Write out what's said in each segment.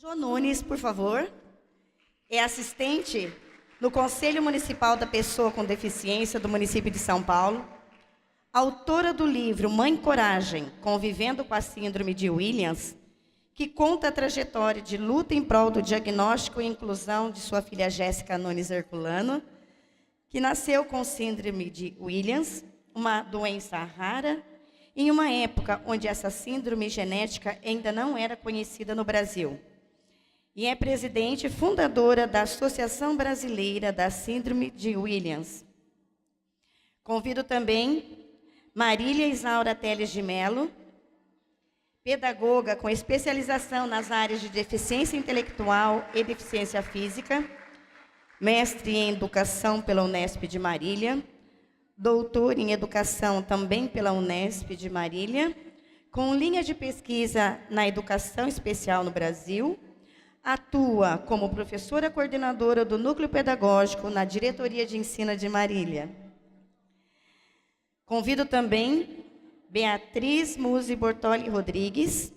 Jo Nunes, por favor, é assistente no Conselho Municipal da Pessoa com Deficiência do município de São Paulo, autora do livro Mãe Coragem, Convivendo com a Síndrome de Williams, que conta a trajetória de luta em prol do diagnóstico e inclusão de sua filha Jéssica Nunes Herculano, que nasceu com síndrome de Williams, uma doença rara, em uma época onde essa síndrome genética ainda não era conhecida no Brasil. E é presidente e fundadora da Associação Brasileira da Síndrome de Williams. Convido também Marília Isaura Teles de Mello, pedagoga com especialização nas áreas de deficiência intelectual e deficiência física, mestre em educação pela Unesp de Marília, doutor em educação também pela Unesp de Marília, com linha de pesquisa na educação especial no Brasil. Atua como professora coordenadora do Núcleo Pedagógico na Diretoria de Ensino de Marília. Convido também Beatriz Musi Bortoli Rodrigues,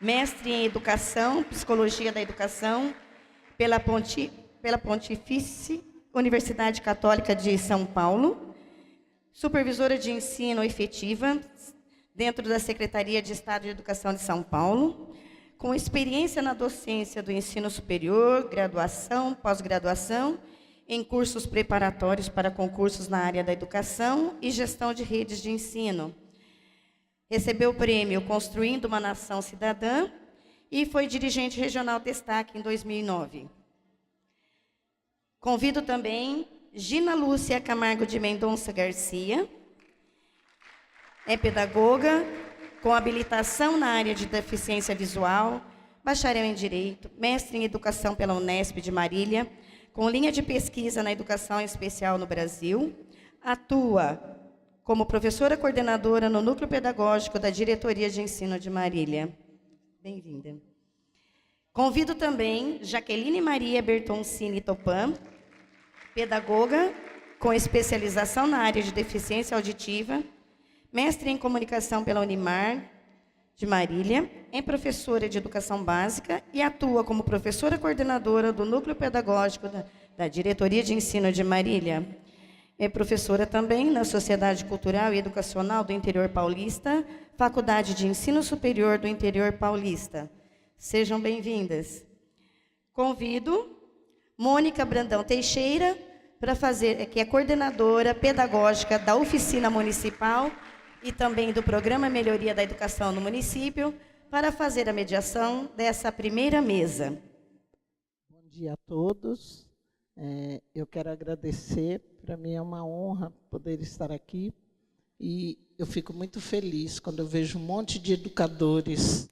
mestre em Educação, Psicologia da Educação, pela Pontifícia Universidade Católica de São Paulo, supervisora de ensino efetiva dentro da Secretaria de Estado de Educação de São Paulo, com experiência na docência do ensino superior, graduação, pós-graduação, em cursos preparatórios para concursos na área da educação e gestão de redes de ensino. Recebeu o prêmio Construindo uma Nação Cidadã e foi dirigente regional destaque em 2009. Convido também Gina Lúcia Camargo de Mendonça Garcia, é pedagoga, com habilitação na área de deficiência visual, bacharel em Direito, mestre em Educação pela Unesp de Marília, com linha de pesquisa na Educação Especial no Brasil, atua como professora coordenadora no Núcleo Pedagógico da Diretoria de Ensino de Marília. Bem-vinda. Convido também Jaqueline Maria Bertoncini Topan, pedagoga, com especialização na área de deficiência auditiva, mestre em Comunicação pela Unimar de Marília, é professora de Educação Básica e atua como professora coordenadora do Núcleo Pedagógico da Diretoria de Ensino de Marília. É professora também na Sociedade Cultural e Educacional do Interior Paulista, Faculdade de Ensino Superior do Interior Paulista. Sejam bem-vindas. Convido Mônica Brandão Teixeira, que é coordenadora pedagógica da Oficina Municipal e também do Programa Melhoria da Educação no município, para fazer a mediação dessa primeira mesa. Bom dia a todos. Eu quero agradecer, para mim é uma honra poder estar aqui, e eu fico muito feliz quando eu vejo um monte de educadores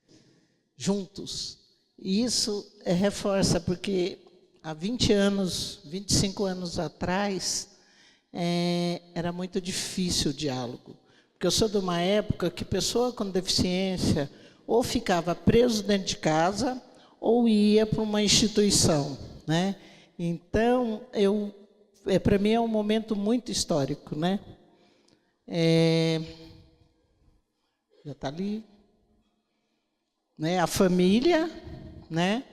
juntos. E isso reforça, porque há 20 anos, 25 anos atrás, era muito difícil o diálogo. Porque eu sou de uma época que pessoa com deficiência ou ficava preso dentro de casa ou ia para uma instituição, né? Então, para mim é um momento muito histórico, né? Já está ali, né? A família, né?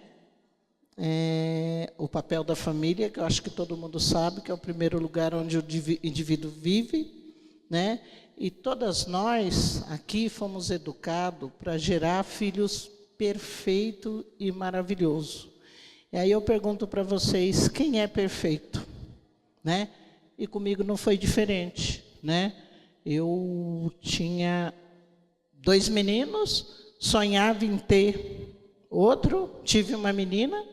O papel da família, que eu acho que todo mundo sabe, que é o primeiro lugar onde o indivíduo vive, né? E todas nós aqui fomos educados para gerar filhos perfeito e maravilhoso. E aí eu pergunto para vocês, quem é perfeito? Né? E comigo não foi diferente, né? Eu tinha 2 meninos, sonhava em ter outro, tive uma menina,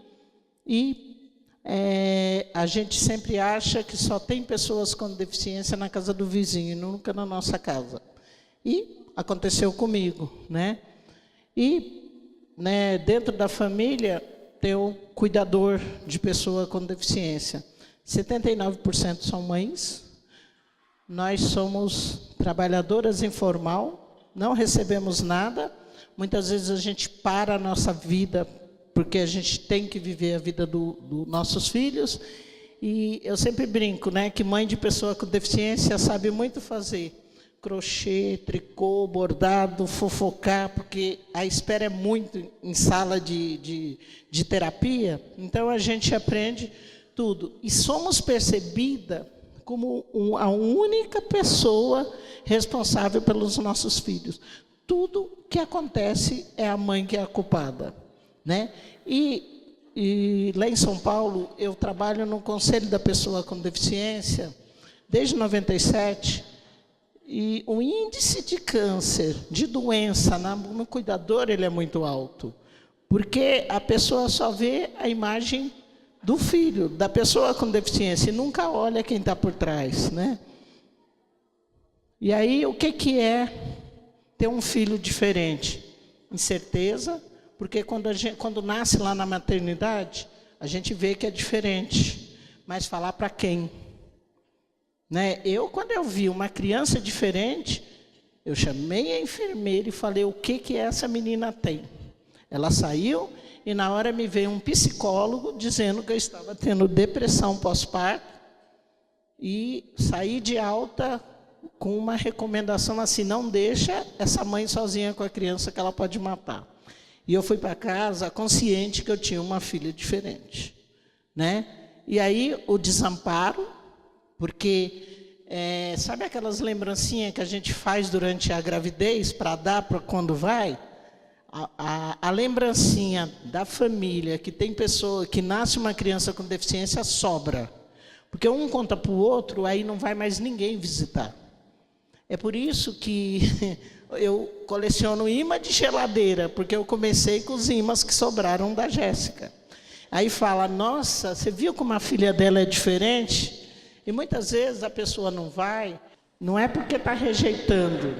e a gente sempre acha que só tem pessoas com deficiência na casa do vizinho, nunca na nossa casa. E aconteceu comigo, né? E, né, dentro da família tem o cuidador de pessoa com deficiência. 79% são mães. Nós somos trabalhadoras informal, não recebemos nada. Muitas vezes a gente para a nossa vida porque a gente tem que viver a vida dos nossos filhos. E eu sempre brinco, né, que mãe de pessoa com deficiência sabe muito fazer crochê, tricô, bordado, fofocar, porque a espera é muito em sala de terapia, então a gente aprende tudo. E somos percebida como a única pessoa responsável pelos nossos filhos. Tudo que acontece é a mãe que é a culpada, né? E lá em São Paulo, eu trabalho no Conselho da Pessoa com Deficiência desde 97, e o índice de câncer, de doença no cuidador, ele é muito alto, porque a pessoa só vê a imagem do filho, da pessoa com deficiência, e nunca olha quem está por trás, né? E aí, o que é ter um filho diferente? Incerteza, porque quando nasce lá na maternidade, a gente vê que é diferente, mas falar para quem? Né? Quando eu vi uma criança diferente, eu chamei a enfermeira e falei, o que essa menina tem? Ela saiu e na hora me veio um psicólogo dizendo que eu estava tendo depressão pós-parto e saí de alta com uma recomendação assim, não deixa essa mãe sozinha com a criança que ela pode matar. E eu fui para casa consciente que eu tinha uma filha diferente, né? E aí o desamparo, porque sabe aquelas lembrancinhas que a gente faz durante a gravidez para dar para quando vai? A lembrancinha da família que tem pessoa que nasce uma criança com deficiência sobra, porque um conta para o outro, aí não vai mais ninguém visitar. É por isso que eu coleciono imã de geladeira, porque eu comecei com os imãs que sobraram da Jéssica. Aí fala, nossa, você viu como a filha dela é diferente? E muitas vezes a pessoa não vai, não é porque está rejeitando,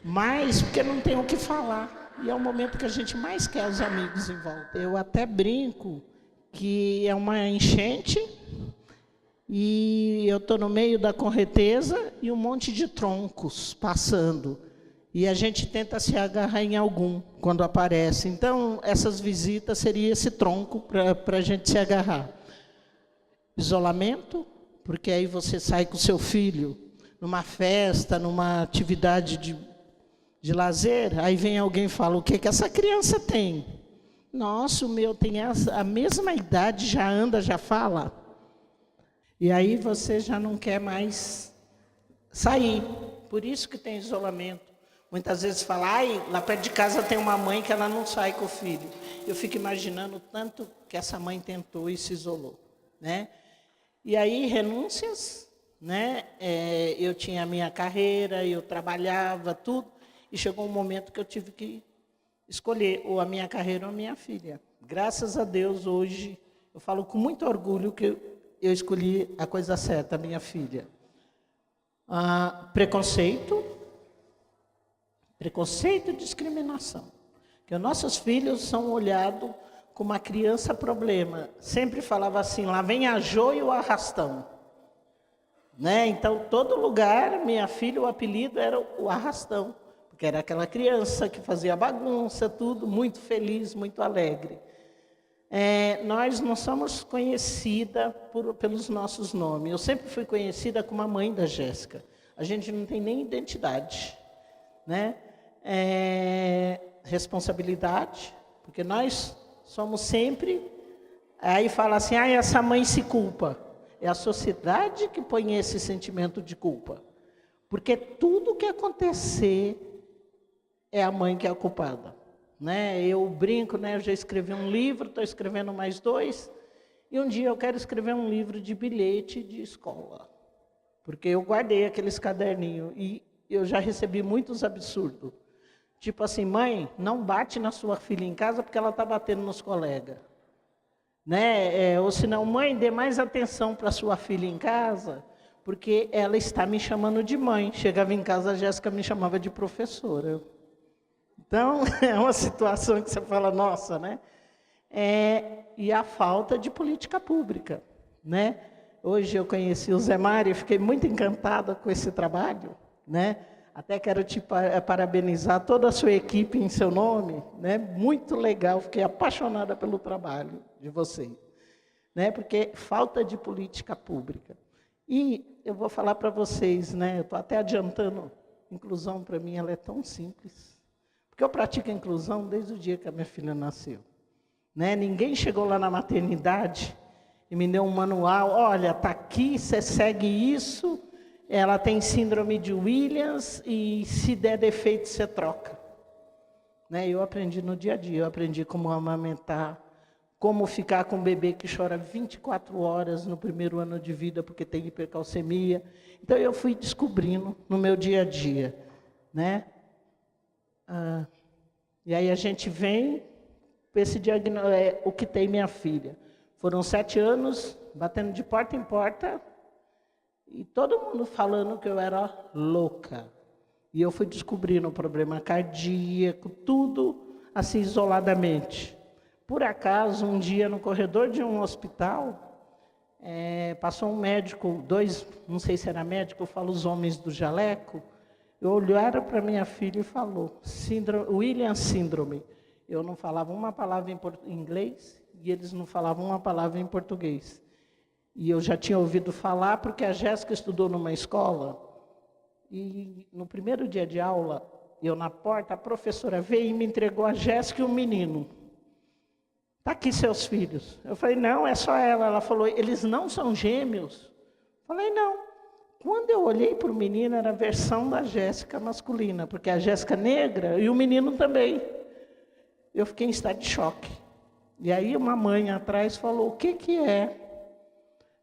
mas porque não tem o que falar. E é o momento que a gente mais quer os amigos em volta. Eu até brinco que é uma enchente, e eu estou no meio da correnteza e um monte de troncos passando. E a gente tenta se agarrar em algum quando aparece. Então, essas visitas seria esse tronco para a gente se agarrar. Isolamento, porque aí você sai com o seu filho numa festa, numa atividade de lazer, aí vem alguém e fala, o que essa criança tem? Nossa, o meu tem a mesma idade, já anda, já fala. E aí você já não quer mais sair. Por isso que tem isolamento. Muitas vezes fala, lá perto de casa tem uma mãe que ela não sai com o filho. Eu fico imaginando o tanto que essa mãe tentou e se isolou, né? E aí, renúncias, né? Eu tinha a minha carreira, eu trabalhava, tudo. E chegou um momento que eu tive que escolher ou a minha carreira ou a minha filha. Graças a Deus, hoje, eu falo com muito orgulho que eu escolhi a coisa certa, a minha filha. Preconceito e discriminação. Que os nossos filhos são olhados como uma criança problema. Sempre falava assim, lá vem a Jô e o arrastão. Né? Então, todo lugar, minha filha, o apelido era o arrastão. Porque era aquela criança que fazia bagunça, tudo, muito feliz, muito alegre. Nós não somos conhecidas pelos nossos nomes. Eu sempre fui conhecida como a mãe da Jéssica. A gente não tem nem identidade, né? Responsabilidade, porque nós somos sempre... Aí fala assim, essa mãe se culpa. É a sociedade que põe esse sentimento de culpa. Porque tudo que acontecer é a mãe que é a culpada. Né? Eu brinco, né? Eu já escrevi um livro, estou escrevendo mais 2, e um dia eu quero escrever um livro de bilhete de escola, porque eu guardei aqueles caderninhos e eu já recebi muitos absurdos. Tipo assim, mãe, não bate na sua filha em casa porque ela está batendo nos colegas. Né? Ou senão, mãe, dê mais atenção para sua filha em casa, porque ela está me chamando de mãe. Chegava em casa, a Jéssica me chamava de professora. Então, é uma situação que você fala, nossa, né? E a falta de política pública, né? Hoje eu conheci o Zé Mário e fiquei muito encantada com esse trabalho, né? Até quero te parabenizar toda a sua equipe em seu nome, né? Muito legal, fiquei apaixonada pelo trabalho de vocês, né? Porque falta de política pública. E eu vou falar para vocês, né? Eu estou até adiantando inclusão para mim ela é tão simples. Porque eu pratico a inclusão desde o dia que a minha filha nasceu. Né? Ninguém chegou lá na maternidade e me deu um manual, olha, está aqui, você segue isso, ela tem síndrome de Williams e se der defeito você troca. Né? Eu aprendi no dia a dia, eu aprendi como amamentar, como ficar com um bebê que chora 24 horas no primeiro ano de vida porque tem hipercalcemia. Então eu fui descobrindo no meu dia a dia. Né? E aí a gente vem para esse diagnóstico, o que tem minha filha. Foram 7 anos, batendo de porta em porta, e todo mundo falando que eu era louca. E eu fui descobrindo o problema cardíaco, tudo assim isoladamente. Por acaso, um dia no corredor de um hospital, passou um médico, 2, não sei se era médico, eu falo os homens do jaleco, olharam para minha filha e falou, Williams síndrome. Eu não falava uma palavra em inglês e eles não falavam uma palavra em português. E eu já tinha ouvido falar porque a Jéssica estudou numa escola e no primeiro dia de aula, eu na porta, a professora veio e me entregou a Jéssica e o menino. Está aqui seus filhos. Eu falei, não, é só ela. Ela falou, eles não são gêmeos? Eu falei, não. Quando eu olhei para o menino, era a versão da Jéssica masculina, porque a Jéssica negra e o menino também. Eu fiquei em estado de choque. E aí uma mãe atrás falou, o que é?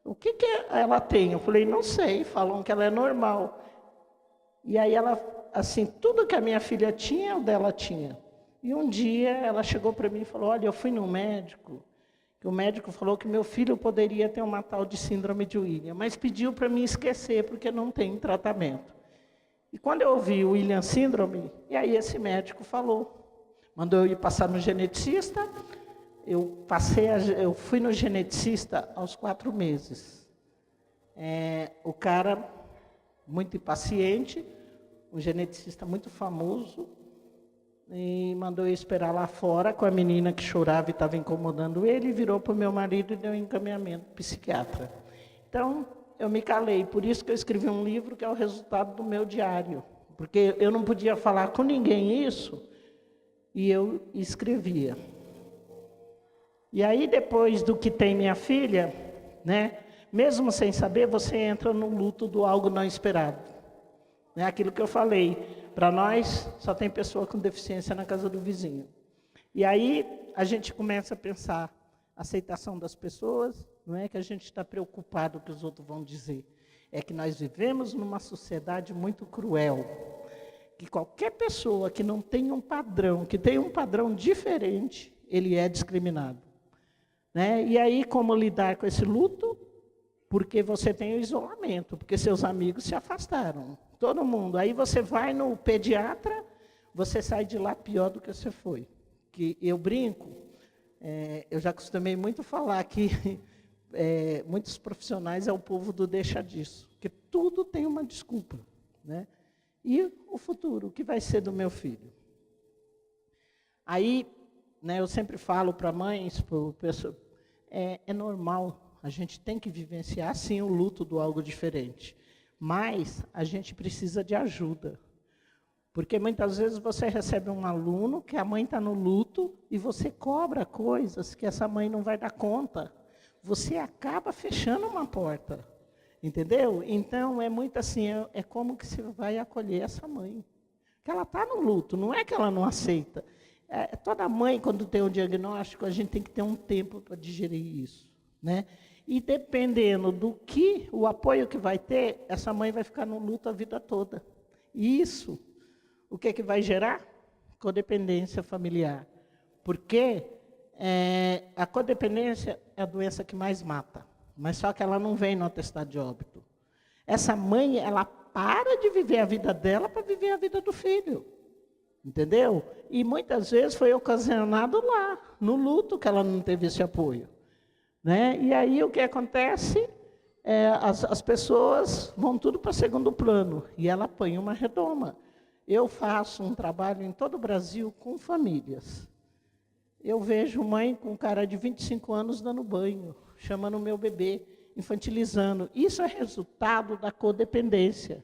O que ela tem? Eu falei, não sei, falam que ela é normal. E aí ela, assim, tudo que a minha filha tinha, o dela tinha. E um dia ela chegou para mim e falou, olha, eu fui no médico, que o médico falou que meu filho poderia ter uma tal de síndrome de Williams, mas pediu para mim esquecer, porque não tem tratamento. E quando eu ouvi o Williams síndrome, e aí esse médico falou, mandou eu ir passar no geneticista, eu fui no geneticista aos 4 meses. O cara, muito impaciente, um geneticista muito famoso, e mandou eu esperar lá fora com a menina que chorava e estava incomodando ele, e virou para o meu marido e deu um encaminhamento psiquiatra. Então, eu me calei, por isso que eu escrevi um livro que é o resultado do meu diário, porque eu não podia falar com ninguém isso, e eu escrevia. E aí, depois do que tem minha filha, né, mesmo sem saber, você entra no luto do algo não esperado. É aquilo que eu falei, para nós só tem pessoa com deficiência na casa do vizinho. E aí a gente começa a pensar, aceitação das pessoas, não é que a gente está preocupado com o que os outros vão dizer, é que nós vivemos numa sociedade muito cruel, que qualquer pessoa que não tem um padrão, que tem um padrão diferente, ele é discriminado. Né? E aí como lidar com esse luto? Porque você tem o isolamento, porque seus amigos se afastaram. Todo mundo. Aí você vai no pediatra, você sai de lá pior do que você foi. Que eu brinco, eu já costumei muito falar que muitos profissionais é o povo do deixa disso, porque tudo tem uma desculpa. Né? E o futuro, o que vai ser do meu filho? Aí, né, eu sempre falo para mães, pessoas, é normal, a gente tem que vivenciar, sim, o luto do algo diferente. Mas a gente precisa de ajuda. Porque muitas vezes você recebe um aluno que a mãe está no luto e você cobra coisas que essa mãe não vai dar conta. Você acaba fechando uma porta. Entendeu? Então, é muito assim, é como que você vai acolher essa mãe. Porque ela está no luto, não é que ela não aceita. Toda mãe, quando tem um diagnóstico, a gente tem que ter um tempo para digerir isso. Né? E dependendo do que, o apoio que vai ter, essa mãe vai ficar no luto a vida toda. E isso, o que vai gerar? Codependência familiar. Porque a codependência é a doença que mais mata. Mas só que ela não vem no atestado de óbito. Essa mãe, ela para de viver a vida dela para viver a vida do filho. Entendeu? E muitas vezes foi ocasionado lá, no luto, que ela não teve esse apoio. Né? E aí o que acontece? As pessoas vão tudo para segundo plano e ela apanha uma redoma. Eu faço um trabalho em todo o Brasil com famílias. Eu vejo mãe com um cara de 25 anos dando banho, chamando o meu bebê, infantilizando. Isso é resultado da codependência.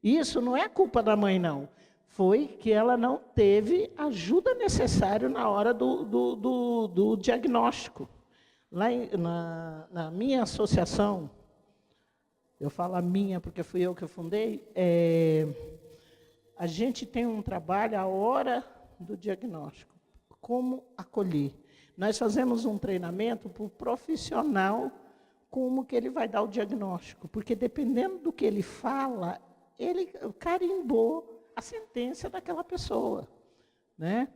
E isso não é culpa da mãe, não. Foi que ela não teve ajuda necessária na hora do diagnóstico. Lá na minha associação, eu falo a minha porque fui eu que fundei, a gente tem um trabalho a hora do diagnóstico, como acolher. Nós fazemos um treinamento para o profissional, como que ele vai dar o diagnóstico, porque dependendo do que ele fala, ele carimbou a sentença daquela pessoa, né?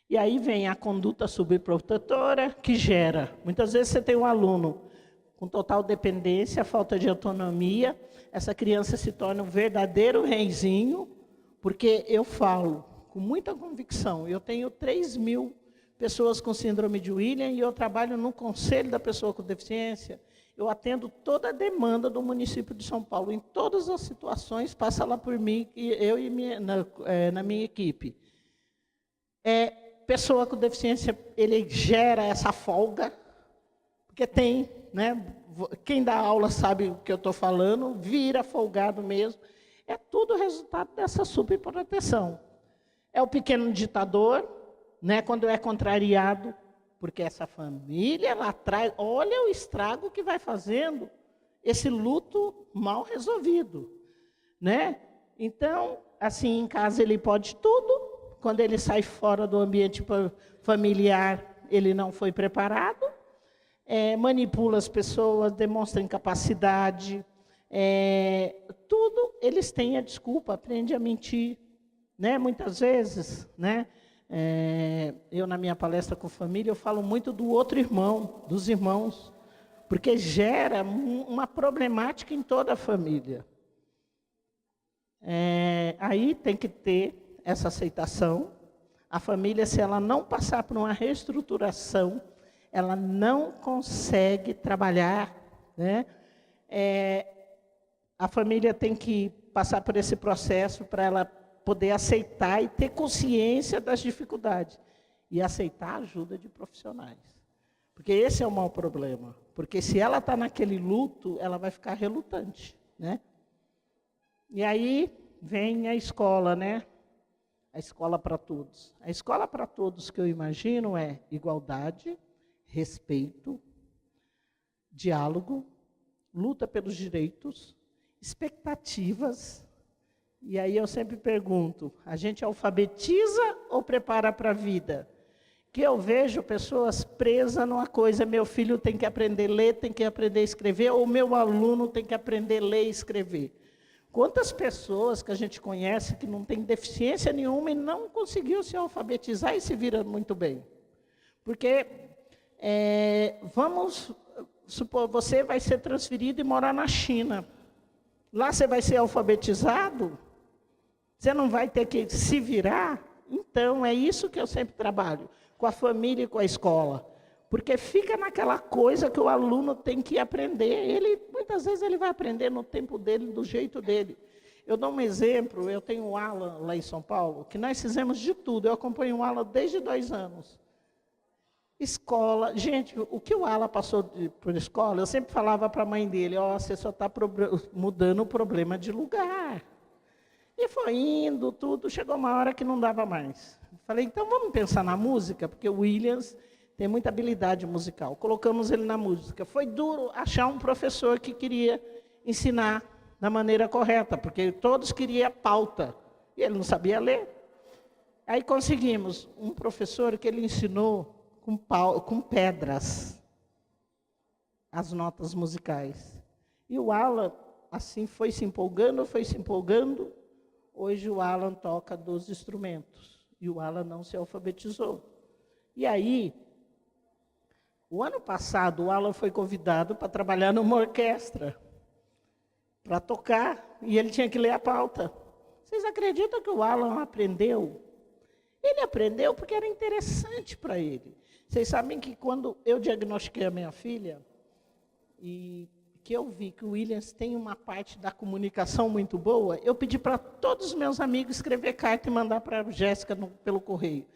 E aí vem a conduta subprotetora, que gera. Muitas vezes você tem um aluno com total dependência, falta de autonomia, essa criança se torna um verdadeiro reizinho, porque eu falo com muita convicção, eu tenho 3.000 pessoas com síndrome de Williams e eu trabalho no Conselho da Pessoa com Deficiência. Eu atendo toda a demanda do município de São Paulo, em todas as situações, passa lá por mim, eu e na minha equipe. Pessoa com deficiência, ele gera essa folga, porque tem, né? Quem dá aula sabe o que eu estou falando, vira folgado mesmo. É tudo resultado dessa subproteção. É o pequeno ditador, né? Quando é contrariado, porque essa família lá atrás, olha o estrago que vai fazendo esse luto mal resolvido, né? Então, assim, em casa ele pode tudo, quando ele sai fora do ambiente familiar, ele não foi preparado, manipula as pessoas, demonstra incapacidade, tudo eles têm a desculpa, aprende a mentir, né? Muitas vezes, né? Eu, na minha palestra com família, eu falo muito do outro irmão, dos irmãos, porque gera uma problemática em toda a família. Aí tem que ter essa aceitação. A família, se ela não passar por uma reestruturação, ela não consegue trabalhar, né? A família tem que passar por esse processo para ela poder aceitar e ter consciência das dificuldades. E aceitar a ajuda de profissionais. Porque esse é o maior problema. Porque se ela está naquele luto, ela vai ficar relutante, né? E aí vem a escola, né? A escola para todos. A escola para todos que eu imagino é igualdade, respeito, diálogo, luta pelos direitos, expectativas. E aí eu sempre pergunto, a gente alfabetiza ou prepara para a vida? Que eu vejo pessoas presas numa coisa, meu filho tem que aprender a ler, tem que aprender a escrever, ou meu aluno tem que aprender a ler e escrever. Quantas pessoas que a gente conhece que não tem deficiência nenhuma e não conseguiu se alfabetizar e se vira muito bem? Porque, vamos supor, você vai ser transferido e morar na China. Lá você vai ser alfabetizado? Você não vai ter que se virar? Então, é isso que eu sempre trabalho, com a família e com a escola. Porque fica naquela coisa que o aluno tem que aprender. Muitas vezes ele vai aprender no tempo dele, do jeito dele. Eu dou um exemplo, eu tenho o Alan lá em São Paulo, que nós fizemos de tudo. Eu acompanho o Alan desde 2 anos. Escola, gente, o que o Alan passou por escola, eu sempre falava para a mãe dele, você só está mudando o problema de lugar. E foi indo, tudo, chegou uma hora que não dava mais. Falei, então vamos pensar na música, porque o Williams tem muita habilidade musical. Colocamos ele na música. Foi duro achar um professor que queria ensinar da maneira correta, porque todos queriam pauta, e ele não sabia ler. Aí conseguimos um professor que ele ensinou com pedras as notas musicais. E o Alan, assim, foi se empolgando. Hoje o Alan toca 12 instrumentos. E o Alan não se alfabetizou. E aí, o ano passado, o Alan foi convidado para trabalhar numa orquestra, para tocar, e ele tinha que ler a pauta. Vocês acreditam que o Alan aprendeu? Ele aprendeu porque era interessante para ele. Vocês sabem que quando eu diagnostiquei a minha filha, e que eu vi que o Williams tem uma parte da comunicação muito boa, eu pedi para todos os meus amigos escrever carta e mandar para a Jéssica pelo correio.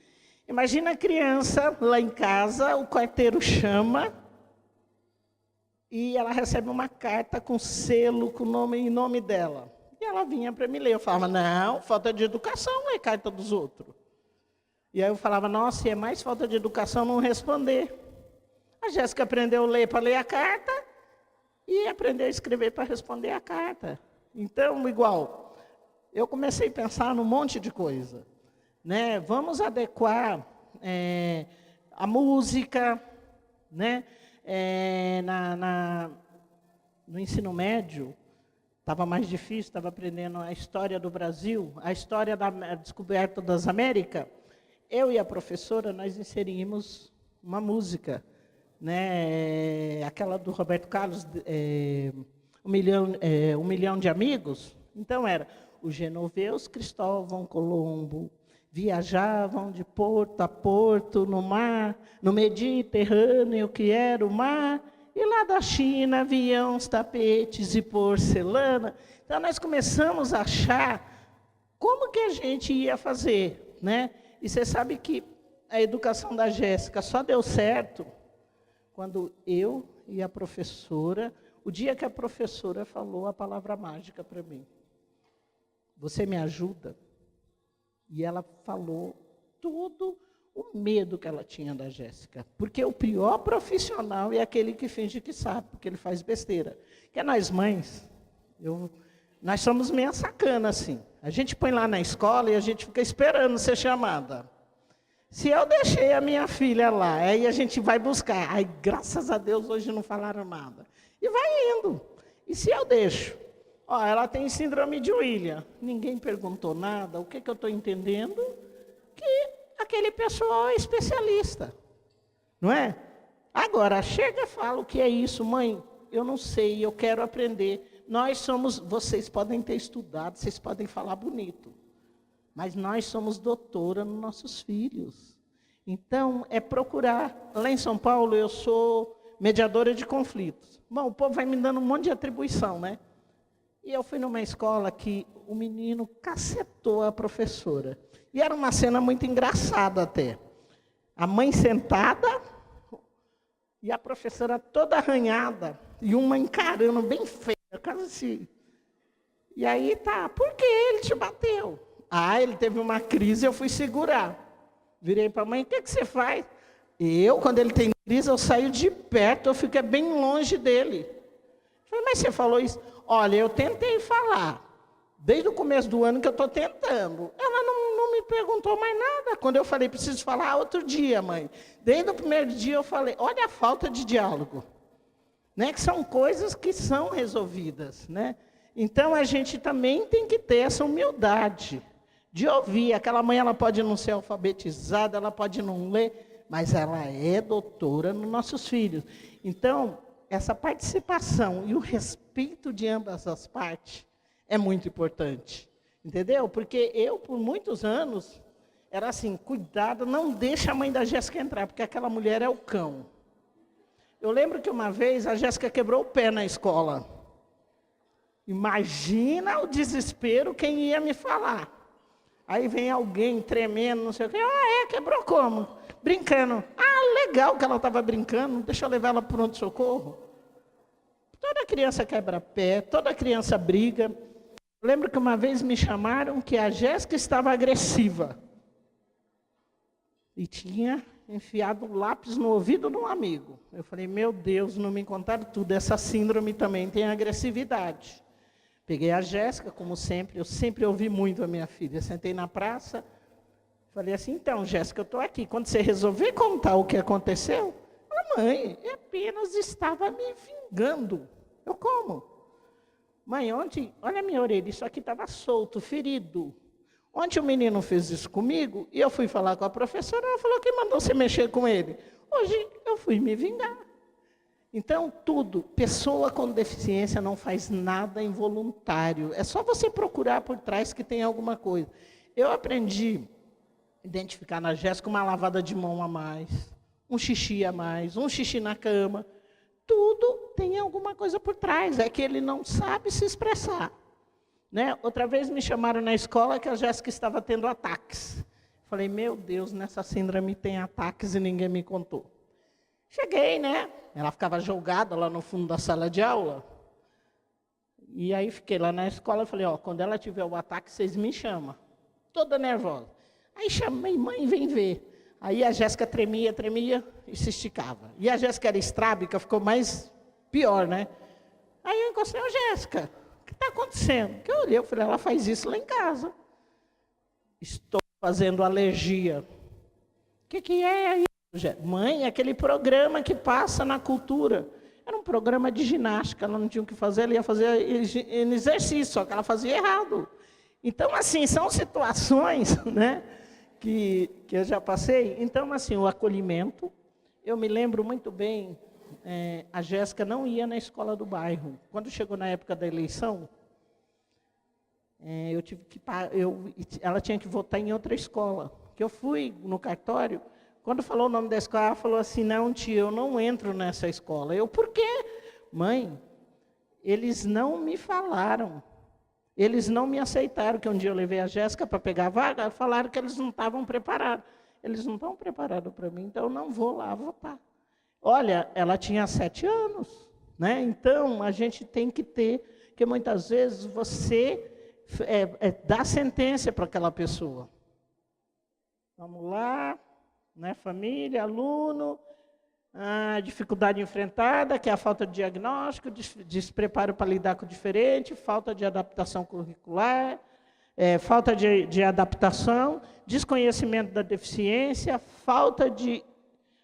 Imagina a criança lá em casa, o carteiro chama, e ela recebe uma carta com selo, com nome em nome dela. E ela vinha para me ler. Eu falava, não, falta de educação ler carta dos outros. E aí eu falava, nossa, é mais falta de educação não responder. A Jéssica aprendeu a ler para ler a carta e aprendeu a escrever para responder a carta. Então, igual, eu comecei a pensar num monte de coisa. Né? Vamos adequar a música, né? No ensino médio, estava mais difícil, estava aprendendo a história do Brasil, a história da descoberta das Américas. Eu e a professora, nós inserimos uma música, né? Aquela do Roberto Carlos, um milhão de amigos. Então era, os genoveus Cristóvão Colombo viajavam de porto a porto no mar, no Mediterrâneo que era o mar, e lá da China haviam os tapetes e porcelana. Então nós começamos a achar como que a gente ia fazer, né? E você sabe que a educação da Jéssica só deu certo quando eu e a professora, o dia que a professora falou a palavra mágica para mim. Você me ajuda? E ela falou todo o medo que ela tinha da Jéssica. Porque o pior profissional é aquele que finge que sabe, porque ele faz besteira. Que é nós mães, nós somos meio sacana assim. A gente põe lá na escola e a gente fica esperando ser chamada. Se eu deixei a minha filha lá, aí a gente vai buscar. Ai, graças a Deus, hoje não falaram nada. E vai indo. E se eu deixo? Ó, ela tem síndrome de William. Ninguém perguntou nada. O que eu estou entendendo? Que aquele pessoal é especialista. Não é? Agora, chega e fala o que é isso. Mãe, eu não sei, eu quero aprender. Vocês podem ter estudado, vocês podem falar bonito. Mas nós somos doutora nos nossos filhos. Então, é procurar. Lá em São Paulo, eu sou mediadora de conflitos. Bom, o povo vai me dando um monte de atribuição, né? E eu fui numa escola que o menino cacetou a professora. E era uma cena muito engraçada até. A mãe sentada e a professora toda arranhada. E uma encarando bem feia, quase assim. E aí, tá, por que ele te bateu? Ah, ele teve uma crise, eu fui segurar. Virei para a mãe, o que você faz? Quando ele tem crise, eu saio de perto, eu fico bem longe dele. Falei, mas você falou isso? Olha, eu tentei falar, desde o começo do ano que eu estou tentando. Ela não me perguntou mais nada. Quando eu falei, preciso falar, outro dia, mãe. Desde o primeiro dia eu falei, olha a falta de diálogo. Né? Que são coisas que são resolvidas. Né? Então, a gente também tem que ter essa humildade de ouvir. Aquela mãe, ela pode não ser alfabetizada, ela pode não ler, mas ela é doutora nos nossos filhos. Então, essa participação e o respeito de ambas as partes é muito importante. Entendeu? Porque eu, por muitos anos, era assim, cuidado, não deixa a mãe da Jéssica entrar, porque aquela mulher é o cão. Eu lembro que uma vez a Jéssica quebrou o pé na escola. Imagina o desespero, quem ia me falar. Aí vem alguém tremendo, não sei o quê. Quebrou como? Brincando. Legal que ela estava brincando, deixa eu levar ela para o pronto-socorro. Toda criança quebra pé, toda criança briga. Eu lembro que uma vez me chamaram que a Jéssica estava agressiva. E tinha enfiado um lápis no ouvido de um amigo. Eu falei, meu Deus, não me contaram tudo. Essa síndrome também tem agressividade. Peguei a Jéssica, como sempre, eu sempre ouvi muito a minha filha. Sentei na praça, falei assim, então, Jéssica, eu estou aqui. Quando você resolver contar o que aconteceu, ela, mãe, eu apenas estava me vingando. Eu como? Mãe, ontem, olha a minha orelha, isso aqui estava solto, ferido. Ontem o menino fez isso comigo, e eu fui falar com a professora, ela falou que mandou você mexer com ele. Hoje eu fui me vingar. Então, tudo, pessoa com deficiência não faz nada involuntário. É só você procurar por trás que tem alguma coisa. Eu aprendi a identificar na Jéssica uma lavada de mão a mais, um xixi a mais, um xixi na cama. Tudo tem alguma coisa por trás, é que ele não sabe se expressar. Né? Outra vez me chamaram na escola que a Jéssica estava tendo ataques. Falei, meu Deus, nessa síndrome tem ataques e ninguém me contou. Cheguei, né? Ela ficava jogada lá no fundo da sala de aula. E aí fiquei lá na escola e falei, quando ela tiver o ataque, vocês me chamam. Toda nervosa. Aí chamei, mãe, vem ver. Aí a Jéssica tremia e se esticava. E a Jéssica era estrábica, ficou mais pior, né? Aí eu encostei, Jéssica, o que está acontecendo? Que eu olhei, eu falei, ela faz isso lá em casa. Estou fazendo alergia. O que é isso? Mãe, aquele programa que passa na cultura. Era um programa de ginástica, ela não tinha o que fazer, ela ia fazer exercício, só que ela fazia errado. Então, assim, são situações, né, que eu já passei. Então, assim, o acolhimento, eu me lembro muito bem, a Jéssica não ia na escola do bairro. Quando chegou na época da eleição, ela tinha que votar em outra escola. Que eu fui no cartório, quando falou o nome da escola, ela falou assim, não, tia, eu não entro nessa escola. Eu, por quê? Mãe, eles não me falaram. Eles não me aceitaram, que um dia eu levei a Jéssica para pegar a vaga, falaram que eles não estavam preparados. Eles não estão preparados para mim, então eu não vou lá votar. Olha, ela tinha 7 anos, né? Então a gente tem que ter, porque muitas vezes você dá sentença para aquela pessoa. Vamos lá. Né, família, aluno, a dificuldade enfrentada, que é a falta de diagnóstico, despreparo para lidar com o diferente, falta de adaptação curricular, falta de adaptação, desconhecimento da deficiência, falta de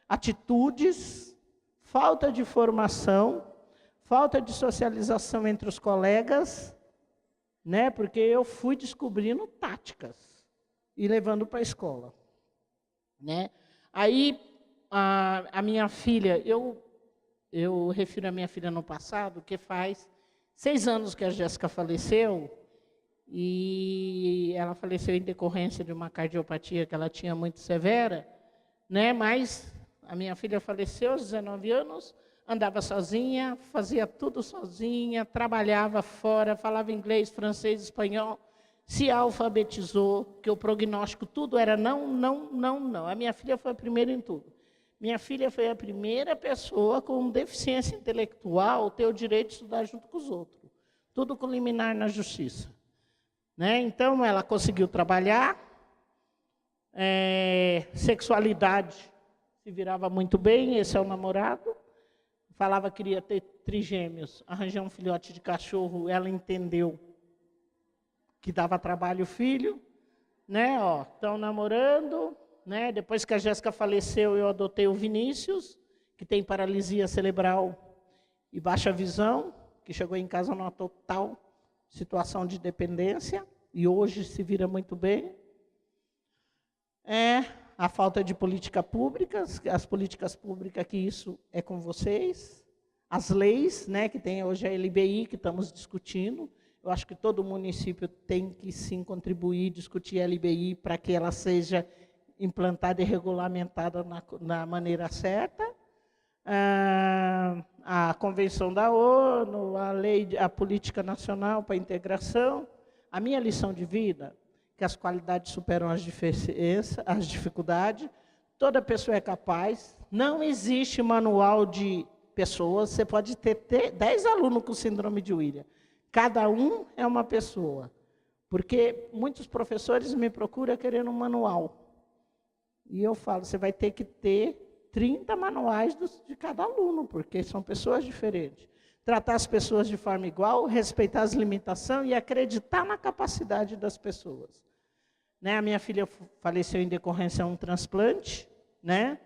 atitudes, falta de formação, falta de socialização entre os colegas, né, porque eu fui descobrindo táticas e levando para a escola. Né? Aí, a minha filha, eu refiro a minha filha no passado, que faz 6 anos que a Jéssica faleceu, e ela faleceu em decorrência de uma cardiopatia que ela tinha muito severa, né? Mas a minha filha faleceu aos 19 anos, andava sozinha, fazia tudo sozinha, trabalhava fora, falava inglês, francês, espanhol, se alfabetizou, que o prognóstico tudo era não, não, não, não. A minha filha foi a primeira em tudo. Minha filha foi a primeira pessoa com deficiência intelectual ter o direito de estudar junto com os outros. Tudo com liminar na justiça. Né? Então, ela conseguiu trabalhar, sexualidade se virava muito bem, esse é o namorado. Falava que queria ter trigêmeos, arranjou um filhote de cachorro, ela entendeu que dava trabalho o filho, né? Estão namorando, né? Depois que a Jéssica faleceu, eu adotei o Vinícius, que tem paralisia cerebral e baixa visão, que chegou em casa numa total situação de dependência, e hoje se vira muito bem. A falta de políticas públicas, as políticas públicas, que isso é com vocês. As leis, né, que tem hoje a LBI, que estamos discutindo. Eu acho que todo município tem que, sim, contribuir, discutir a LBI para que ela seja implantada e regulamentada na maneira certa. A Convenção da ONU, a Política Nacional para a Integração. A minha lição de vida, que as qualidades superam as dificuldades, toda pessoa é capaz, não existe manual de pessoas, você pode ter 10 alunos com síndrome de Williams. Cada um é uma pessoa, porque muitos professores me procuram querendo um manual. E eu falo, você vai ter que ter 30 manuais de cada aluno, porque são pessoas diferentes. Tratar as pessoas de forma igual, respeitar as limitações e acreditar na capacidade das pessoas. Né? A minha filha faleceu em decorrência de um transplante, né?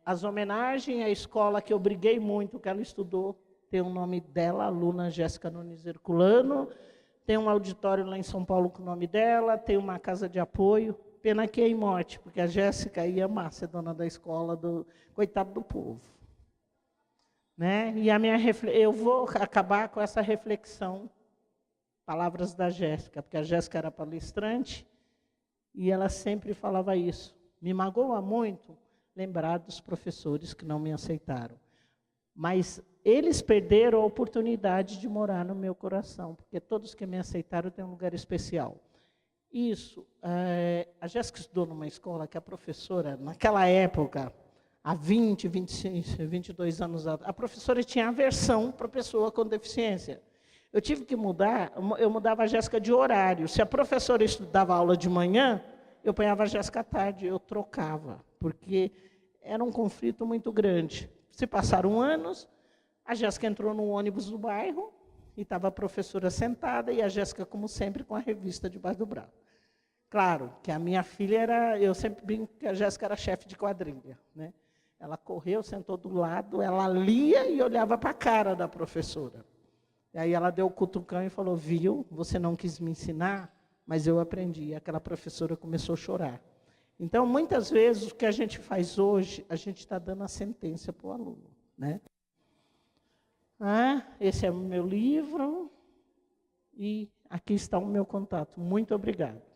As homenagens à escola que eu briguei muito, que ela estudou, tem o nome dela, aluna Jéssica Nunes Herculano, tem um auditório lá em São Paulo com o nome dela, tem uma casa de apoio, pena que é em morte, porque a Jéssica ia amar ser dona da escola, coitado do povo. Né? E eu vou acabar com essa reflexão, palavras da Jéssica, porque a Jéssica era palestrante, e ela sempre falava isso. Me magoa muito lembrar dos professores que não me aceitaram. Mas eles perderam a oportunidade de morar no meu coração, porque todos que me aceitaram têm um lugar especial. Isso, a Jéssica estudou numa escola que a professora, naquela época, há 20, 25, 22 anos atrás, a professora tinha aversão para a pessoa com deficiência. Eu tive que mudar, eu mudava a Jéssica de horário. Se a professora estudava aula de manhã, eu ponhava a Jéssica à tarde, eu trocava, porque era um conflito muito grande. Se passaram anos, a Jéssica entrou no ônibus do bairro, e estava a professora sentada, e a Jéssica, como sempre, com a revista debaixo do braço. Claro, que a minha filha era, eu sempre brinco que a Jéssica era chefe de quadrilha, né? Ela correu, sentou do lado, ela lia e olhava para a cara da professora. E aí ela deu o cutucão e falou, viu, você não quis me ensinar, mas eu aprendi. E aquela professora começou a chorar. Então, muitas vezes, o que a gente faz hoje, a gente está dando a sentença para o aluno, né? Esse é o meu livro e aqui está o meu contato. Muito obrigada.